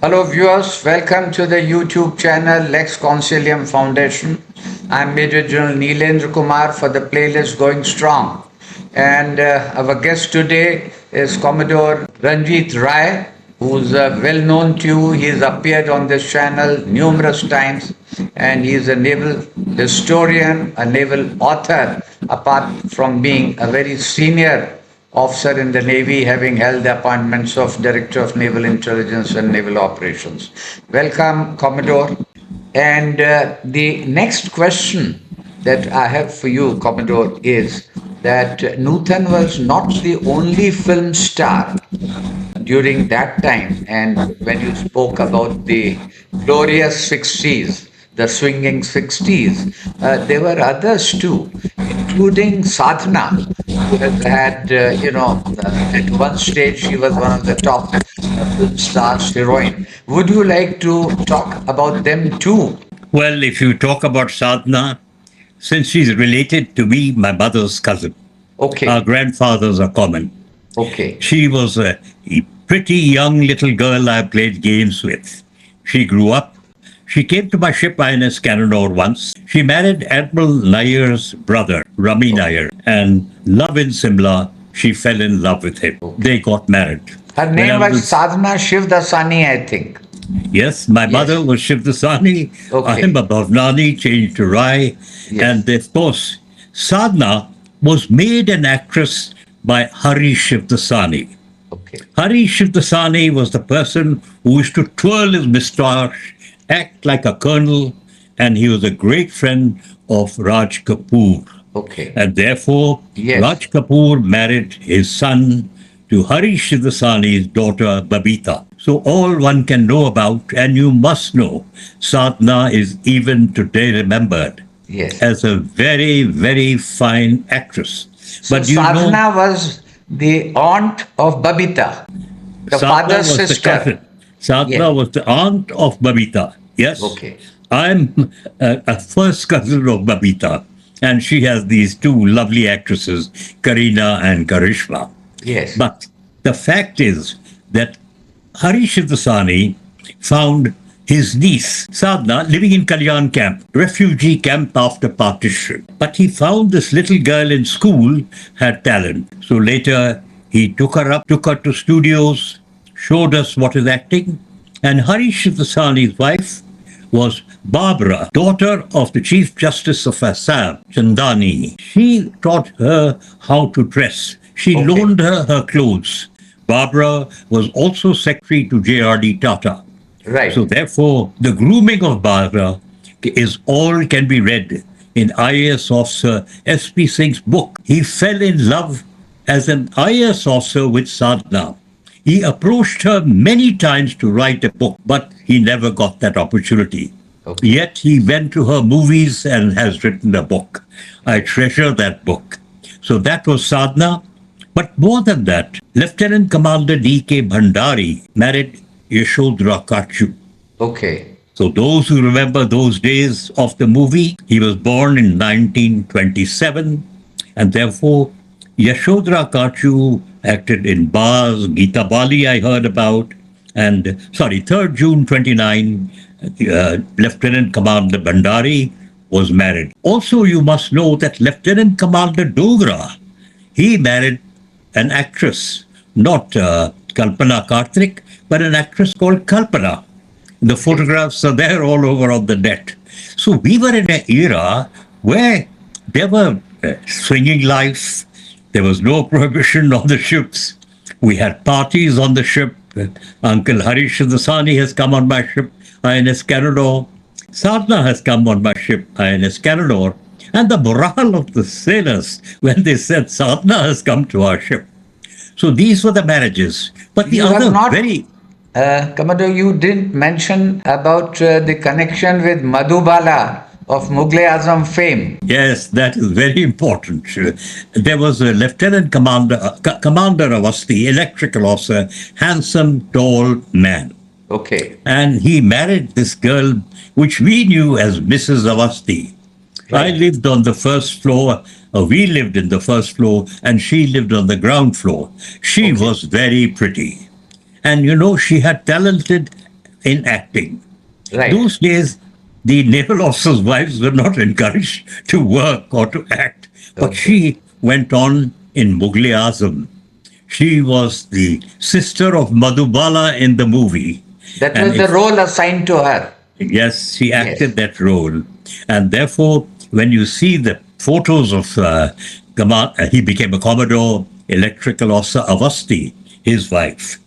Hello viewers, welcome to the YouTube channel Lex Consilium Foundation. I'm Major General Neelendra Kumar for the playlist Going Strong. And our guest today is Commodore Ranjit Rai, who's well known to you. He's appeared on this channel numerous times and he's a naval historian, a naval author, apart from being a very senior officer in the Navy, having held the appointments of Director of Naval Intelligence and Naval Operations. Welcome, Commodore. And the next question that I have for you, Commodore, is that Nuthan was not the only film star during that time. And when you spoke about the glorious 60s, the swinging 60s, there were others too, including Sadhna, who has had, at one stage she was one of the top film stars, heroine. Would you like to talk about them too? Well, if you talk about Sadhna, since she's related to me, my mother's cousin, our Okay, grandfathers are common. okay, She was a pretty young little girl I played games with. She grew up. She came to my ship INS Canadore once. She married Admiral Nair's brother, Rami Nair, and love in Simla, she fell in love with him. They got married. her When I name was was Sadhna Shivdasani, I think. Yes, my mother Yes. was Shivdasani. Okay. I'm a Bhavnani, changed to Rai. Yes. And of course, Sadhna was made an actress by Hari Shivdasani. Okay, Hari Shivdasani was the person who used to twirl his moustache, act like a colonel, and he was a great friend of Raj Kapoor. okay, And therefore, Yes. Raj Kapoor married his son to Hari Shivdasani's daughter, Babita. So all one can know about, and you must know, Sadhna is even today remembered yes. as a very, very fine actress. So But you Sadhna know, was the aunt of Babita, the Sadhna father's was the sister. cousin. Sadhna Yes. was the aunt of Babita. Yes. Okay. I'm a first cousin of Babita, and she has these two lovely actresses, Karina and Karishma. Yes. But the fact is that Hari Shivdasani found his niece, Sadhna, living in Kalyan camp, refugee camp after partition. But he found this little girl in school had talent. So later he took her to studios, showed us what is acting. And Hari Shivdasani's wife was Barbara, daughter of the Chief Justice of Assam, Chandani. She taught her how to dress. She Okay. loaned her clothes. Barbara was also secretary to J.R.D. Tata. Right. So therefore, the grooming of Barbara is all can be read in IAS officer S.P. Singh's book. He fell in love as an IAS officer with Sadhna. He approached her many times to write a book, but he never got that opportunity. Okay. Yet he went to her movies and has written a book. I treasure that book. So that was Sadhna. But more than that, Lieutenant Commander D.K. Bhandari married Yashodhara Kachu. Okay. So those who remember those days of the movie, he was born in 1927, and therefore Yashodhara Kachu acted in Baz, Geeta Bali I heard about, and 3rd June 29, Lieutenant Commander Bhandari was married. Also, you must know that Lieutenant Commander Dogra, he married an actress, not Kalpana Karthik, but an actress called Kalpana. The photographs are there all over on the net. So we were in an era where there were swinging life. There was no prohibition on the ships. We had parties on the ship. Uncle Hari Shivdasani has come on my ship, INS Canadore. Sadhna has come on my ship, INS Canadore. And the morale of the sailors when they said Sadhna has come to our ship. So these were the marriages. But the You have other not- very... Commodore, you didn't mention about the connection with Madhubala of Mughal Azam fame. Yes, that is very important. There was a Lieutenant Commander Avasti, electrical officer, handsome, tall man. Okay. And he married this girl, which we knew as Mrs. Avasti. I Right. lived on the first floor, we lived in the first floor, and she lived on the ground floor. She Okay. was very pretty. And you know, she had talented in acting. Right. Those days, the naval officers' wives were not encouraged to work or to act, but Okay. she went on in Mughal Azam. She was the sister of Madhubala in the movie. That And was the if role assigned to her. yes, she Yes. acted that role. And therefore, when you see the photos of he became a Commodore Electrical Officer Avasti, his wife.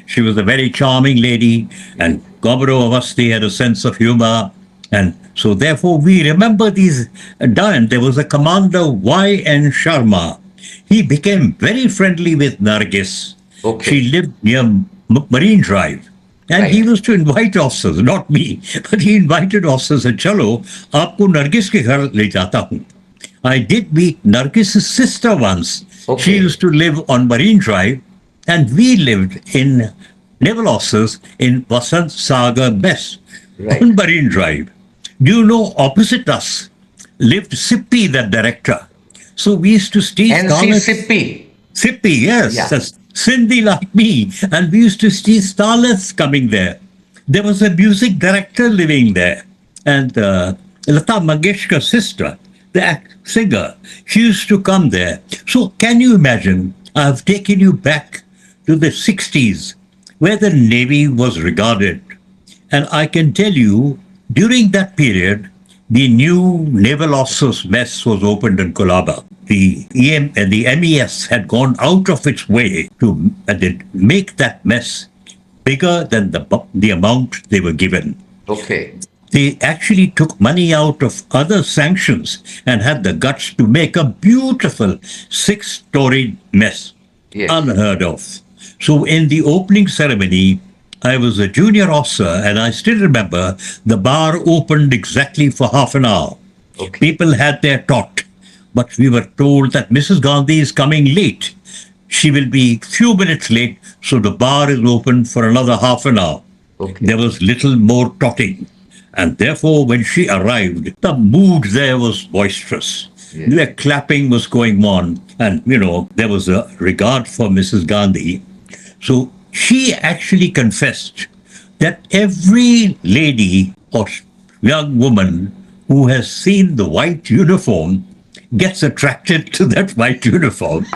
She was a very charming lady, and Commodore Avasti had a sense of humor. And so, therefore, we remember these. And there was a Commander Y.N. Sharma. He became very friendly with Nargis. Okay. She lived near Marine Drive. And he Right. was to invite officers, not me, but he invited officers and chalo, आपको नरगिस के घर ले जाता हूँ. I did meet Nargis's sister once. She Okay. used to live on Marine Drive, and we lived in naval officers in Vasant Sagar Mess Right. on Marine Drive. Do you know, opposite us lived Sippi, the director. So we used to stay NC Sippi. Sippi, yes. Yeah. That's Sindhi like me. And we used to see starlets coming there. There was a music director living there. And Lata Mangeshkar's sister, the singer, she used to come there. So can you imagine? I've taken you back to the 60s where the Navy was regarded. And I can tell you, during that period, the new Naval Officers Mess was opened in Colaba. The the MES had gone out of its way to make that mess bigger than the amount they were given. Okay. They actually took money out of other sanctions and had the guts to make a beautiful 6-story mess. Yes. Unheard of. So in the opening ceremony, I was a junior officer, and I still remember the bar opened exactly for half an hour. Okay. People had their tot, but we were told that Mrs. Gandhi is coming late. She will be few minutes late, so the bar is open for another half an hour. Okay. There was little more totting, and therefore, when she arrived, the mood there was boisterous. Yes. The clapping was going on, and there was a regard for Mrs. Gandhi. So she actually confessed that every lady or young woman who has seen the white uniform gets attracted to that white uniform.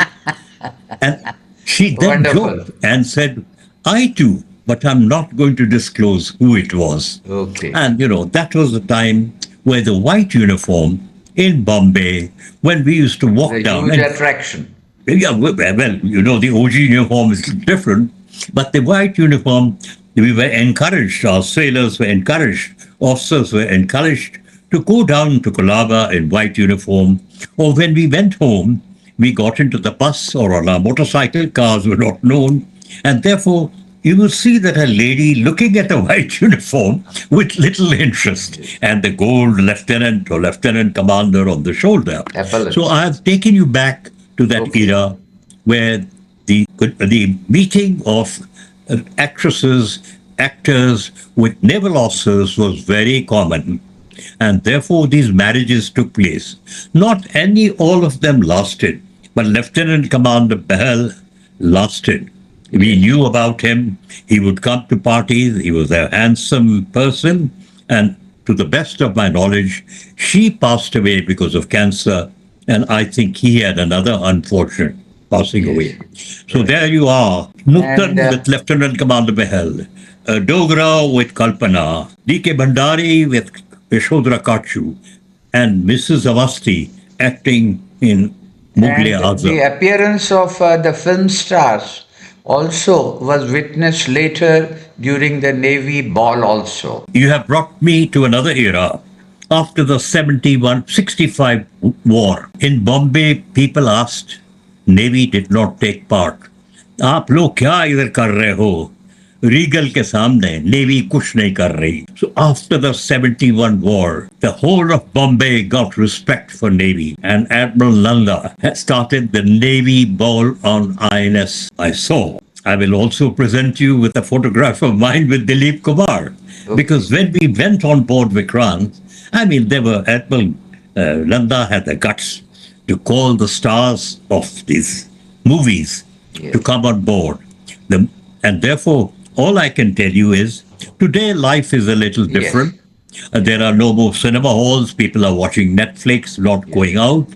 And she then Wonderful. joked and said, I too, but I'm not going to disclose who it was. Okay. And, that was the time where the white uniform in Bombay, when we used to walk The down. huge and- attraction. yeah, well, the OG uniform is different, but the white uniform, we were encouraged, our sailors were encouraged, officers were encouraged to go down to Colaba in white uniform, or when we went home, we got into the bus or on our motorcycle, cars were not known, and therefore you will see that a lady looking at a white uniform with little interest and the gold lieutenant or lieutenant commander on the shoulder. Epaulets. So I have taken you back to that Okay. era where the meeting of actresses, actors with naval officers was very common. And therefore, these marriages took place. Not all of them lasted, but Lieutenant Commander Behel lasted. We knew about him. He would come to parties. He was a handsome person. And to the best of my knowledge, she passed away because of cancer. And I think he had another unfortunate passing away. So there you are. Nuttan And, with Lieutenant Commander Behel. Dogra with Kalpana. D.K. Bhandari with Yashodhara Kachu. And Mrs. Avasti acting in Mughal And the Azam. appearance of the film stars also was witnessed later during the Navy ball also. You have brought me to another era. After the 65 war, in Bombay, people asked, Navy did not take part. आप लोग क्या इधर कर रहे हो? Regal के सामने Navy कुछ नहीं कर रही. So after the 71 war, the whole of Bombay got respect for Navy, and Admiral Nanda had started the Navy ball on INS. I saw. I will also present you with a photograph of mine with Dilip Kumar, because when we went on board Vikrant, Admiral Nanda had the guts to call the stars of these movies to come on board. And therefore, all I can tell you is today life is a little Yes. different. There are no more cinema halls. People are watching Netflix, not going out.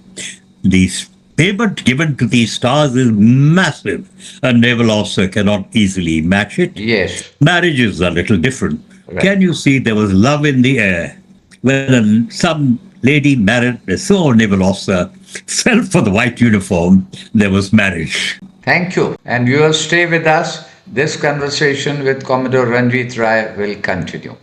The payment given to these stars is massive. A naval officer cannot easily match it. Yes. Marriages are a little different. Right. Can you see there was love in the air? When some lady married a sole naval officer, fell for the white uniform, there was marriage. Thank you. And you will stay with us. This conversation with Commodore Ranjit Rai will continue.